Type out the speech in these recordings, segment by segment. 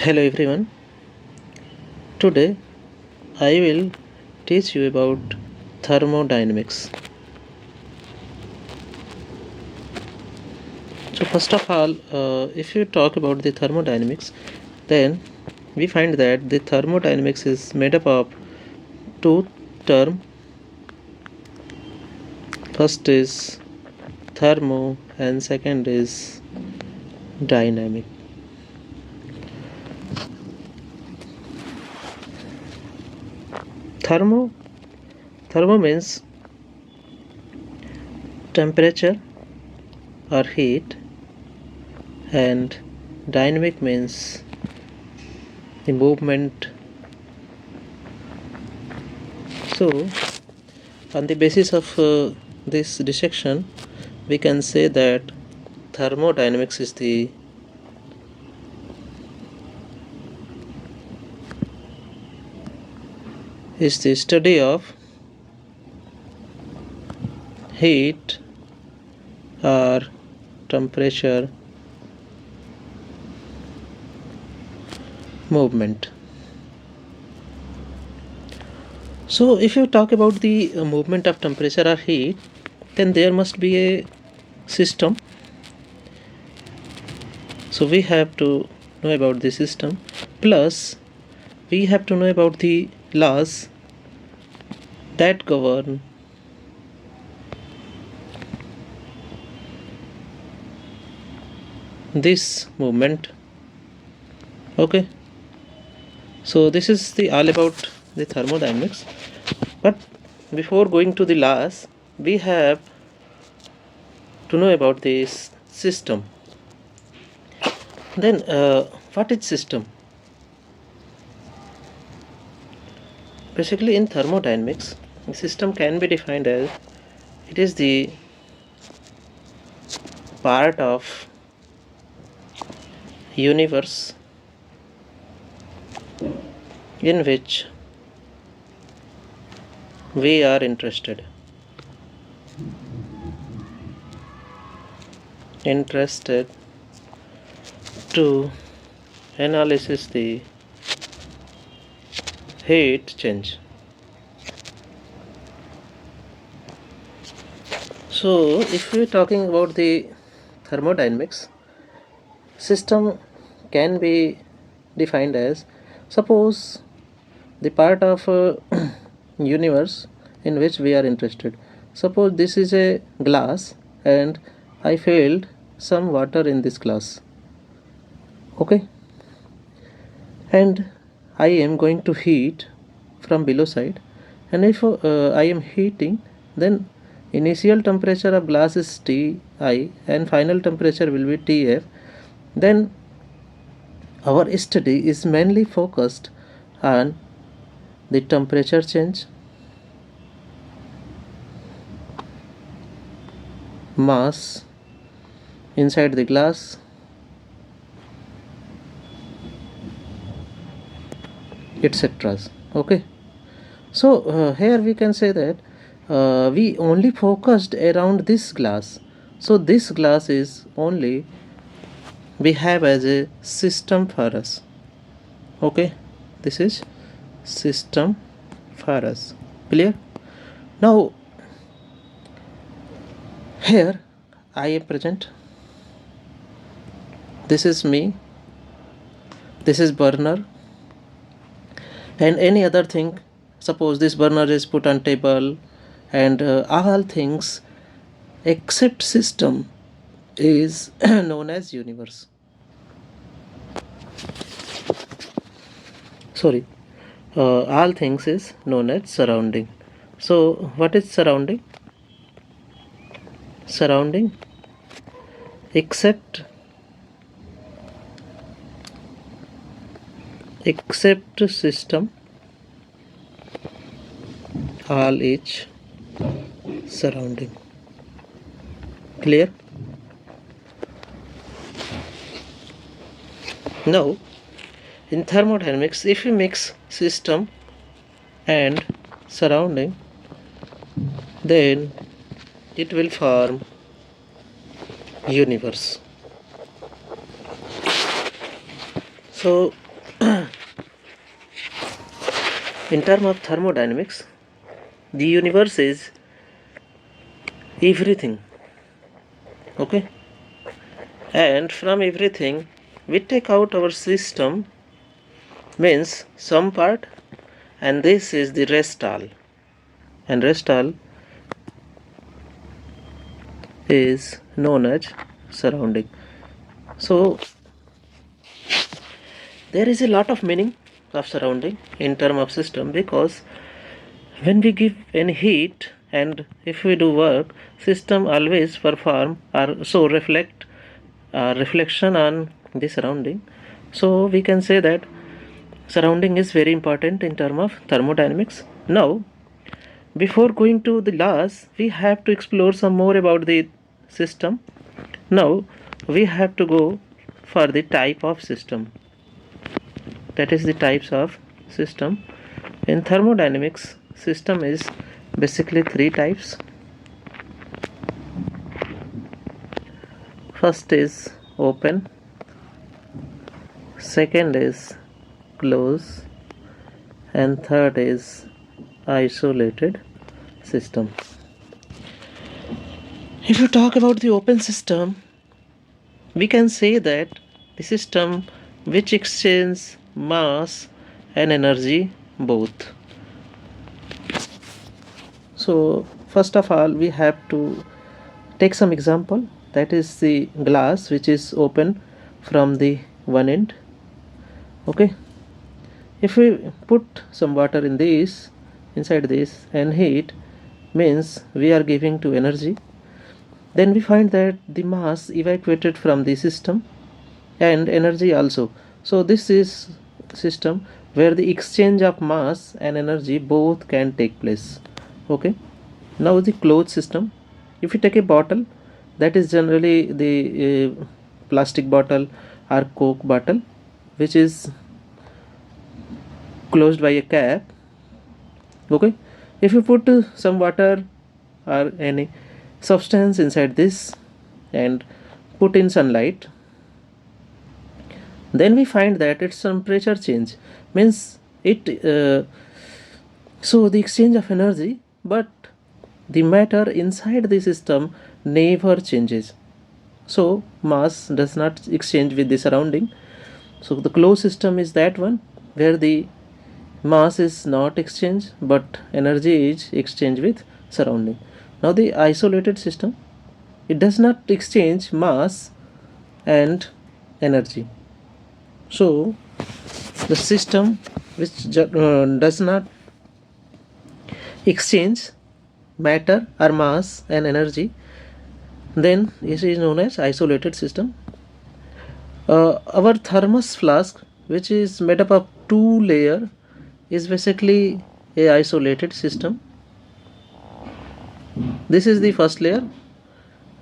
Hello everyone. Today I will teach you about thermodynamics. So first of all, if you talk about the thermodynamics, then we find that the thermodynamics is made up of two terms. First is thermo and second is dynamic. Thermo thermo means temperature or heat, and dynamic means the movement. So on the basis of this dissection, we can say that thermodynamics is the study of heat or temperature movement. So if you talk about the movement of temperature or heat, then there must be a system. So we have to know about the system, plus we have to know about the laws that govern this movement. Okay, so this is the all about the thermodynamics. But before going to the laws, we have to know about this system. Then what is system? Basically in thermodynamics, the system can be defined as it is the part of universe in which we are interested to analyze the heat change. So if we are talking about the thermodynamics, system can be defined as, suppose, the part of universe in which we are interested. Suppose this is a glass and I filled some water in this glass. Okay, and I am going to heat from below side, and if I am heating, then initial temperature of glass is Ti and final temperature will be Tf. Then our study is mainly focused on the temperature change, mass inside the glass, etc. Okay, so here we can say that we only focused around this glass. So this glass is only we have as a system for us. Okay, this is system for us. Clear? Now here I am present. This is me. This is burner. And any other thing, suppose this burner is put on table, and all things except system is known as universe. Sorry, all things is known as surrounding. So what is surrounding? Surrounding except system, all each surrounding. Clear? Now in thermodynamics, if we mix system and surrounding, then it will form universe. So In terms of thermodynamics, the universe is everything, okay, and from everything we take out our system, means some part, and this is the rest all, and rest all is known as surrounding. So there is a lot of meaning of surrounding in term of system, because when we give any heat and if we do work, system always perform or so reflect reflection on the surrounding. So we can say that surrounding is very important in term of thermodynamics. Now before going to the laws, we have to explore some more about the system. Now we have to go for the type of system, that is the types of system. In thermodynamics, system is basically three types. First is open, second is close, and third is isolated system. If you talk about the open system, we can say that the system which exchanges mass and energy both. So first of all we have to take some example, that is the glass which is open from the one end, okay. If we put some water in this, inside this, and heat, means we are giving to energy, then we find that the mass evacuated from the system and energy also. So this is system where the exchange of mass and energy both can take place, okay. Now the closed system, if you take a bottle, that is generally the plastic bottle or coke bottle, which is closed by a cap, okay. If you put some water or any substance inside this and put in sunlight, then we find that its temperature change, means it so the exchange of energy, but the matter inside the system never changes, so mass does not exchange with the surrounding. So the closed system is that one where the mass is not exchanged but energy is exchanged with surrounding. Now the isolated system, it does not exchange mass and energy. So the system which does not exchange matter or mass and energy, then this is known as isolated system. Our thermos flask, which is made up of two layer, is basically a isolated system. This is the first layer,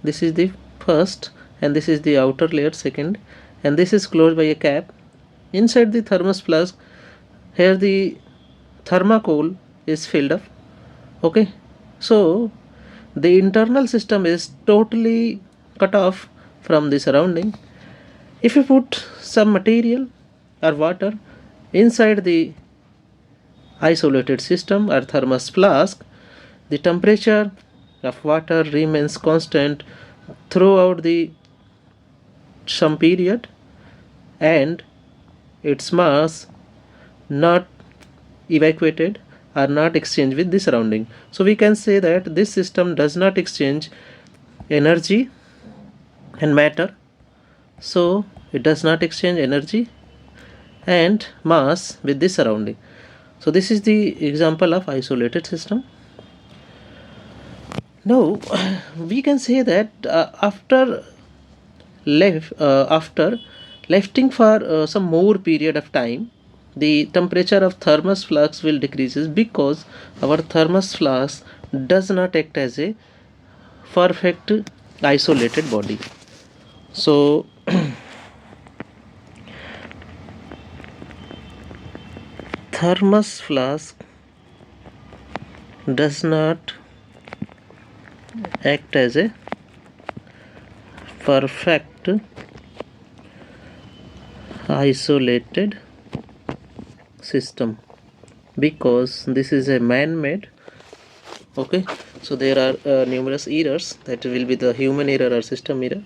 this is the first, and this is the outer layer second, and this is closed by a cap. Inside the thermos flask, here the thermocol is filled up, okay. So the internal system is totally cut off from the surrounding. If you put some material or water inside the isolated system or thermos flask, the temperature of water remains constant throughout the some period, and its mass not evacuated or not exchanged with the surrounding. So we can say that this system does not exchange energy and matter, so it does not exchange energy and mass with the surrounding. So this is the example of isolated system. Now we can say that after lifting for some more period of time, the temperature of thermos flux will decreases, because our thermos flux does not act as a perfect isolated body. So thermos flask does not act as a perfect isolated system, because this is a man-made. Okay, so there are numerous errors that will be the human error or system error,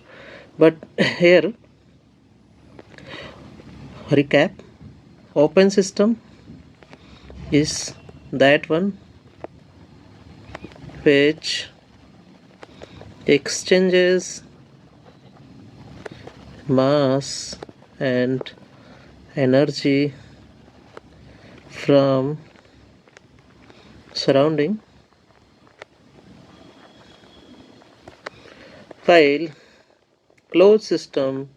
but here recap, open system is that one which exchanges mass and energy from surrounding, while closed system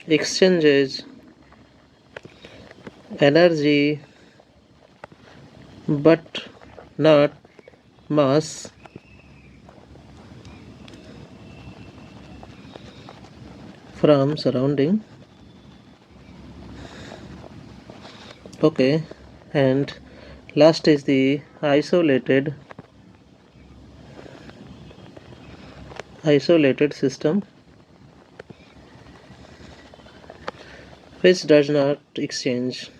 exchanges energy but not mass from surrounding. Okay, and last is the isolated system which does not exchange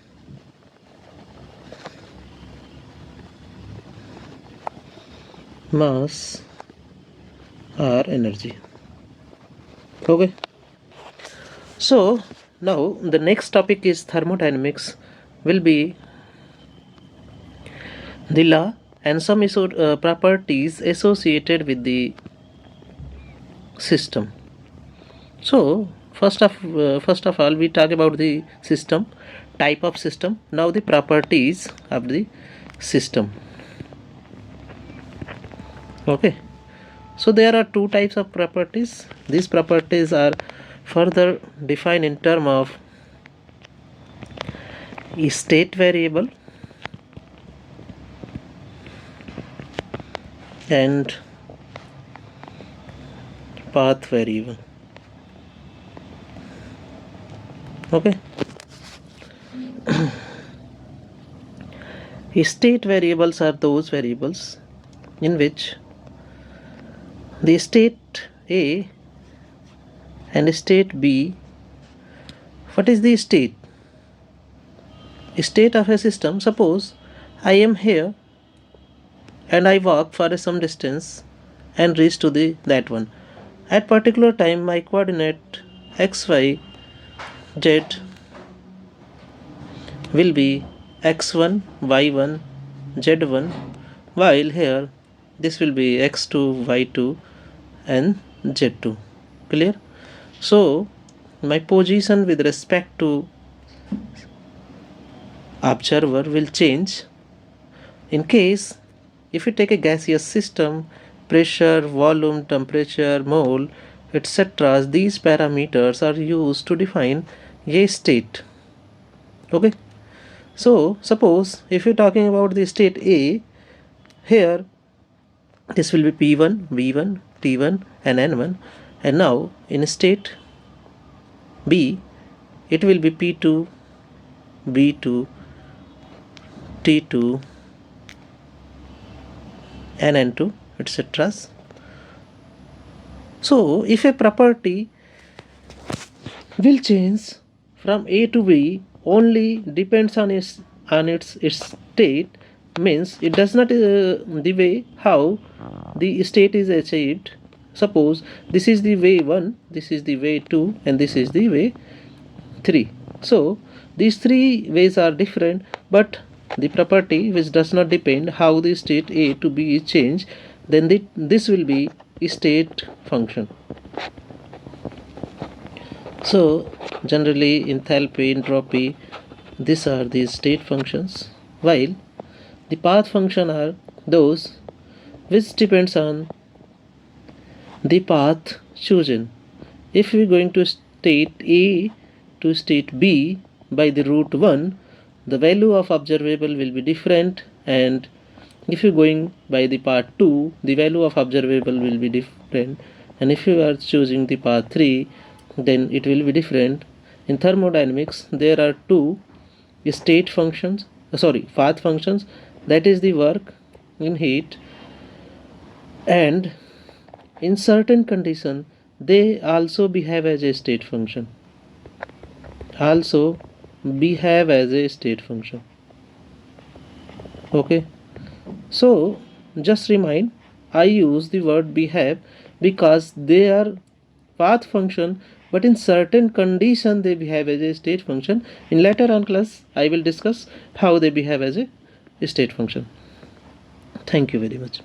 mass or energy. Okay, so now the next topic is thermodynamics, will be the law and some properties associated with the system. So first of all we talk about the system, type of system, now the properties of the system. Okay, so there are two types of properties. These properties are further defined in term of state variable and path variable. Okay, state variables are those variables in which the state A and state B. What is the state? State of a system. Suppose I am here and I walk for some distance and reach to the that one. At particular time my coordinate x, y, z will be x1, y1, z1, while here this will be x2, y2 and z2. Clear? So my position with respect to observer will change in case if you take a gaseous system, pressure, volume, temperature, mole, etc. These parameters are used to define a state. Okay, so suppose if you're talking about the state A, here this will be P1, V1, T1 and N1, and now in state B it will be P2, B2, T2 and N2, etc. So if a property will change from A to B only depends on its state, means it does not the way how the state is achieved. Suppose this is the way 1, this is the way 2 and this is the way 3. So these three ways are different, but the property which does not depend how the state A to B is changed, then this will be a state function. So generally enthalpy, entropy, these are the state functions, while the path function are those which depends on the path chosen. If we are going to state A to state B by the route 1, the value of observable will be different, and if you are going by the path 2, the value of observable will be different, and if you are choosing the path 3, then it will be different. In thermodynamics there are two state functions, path functions, that is the work in heat, and in certain condition they also behave as a state function. Okay, so just remind, I use the word behave because they are path function, but in certain condition they behave as a state function. In later on class I will discuss how they behave as a state function. Thank you very much.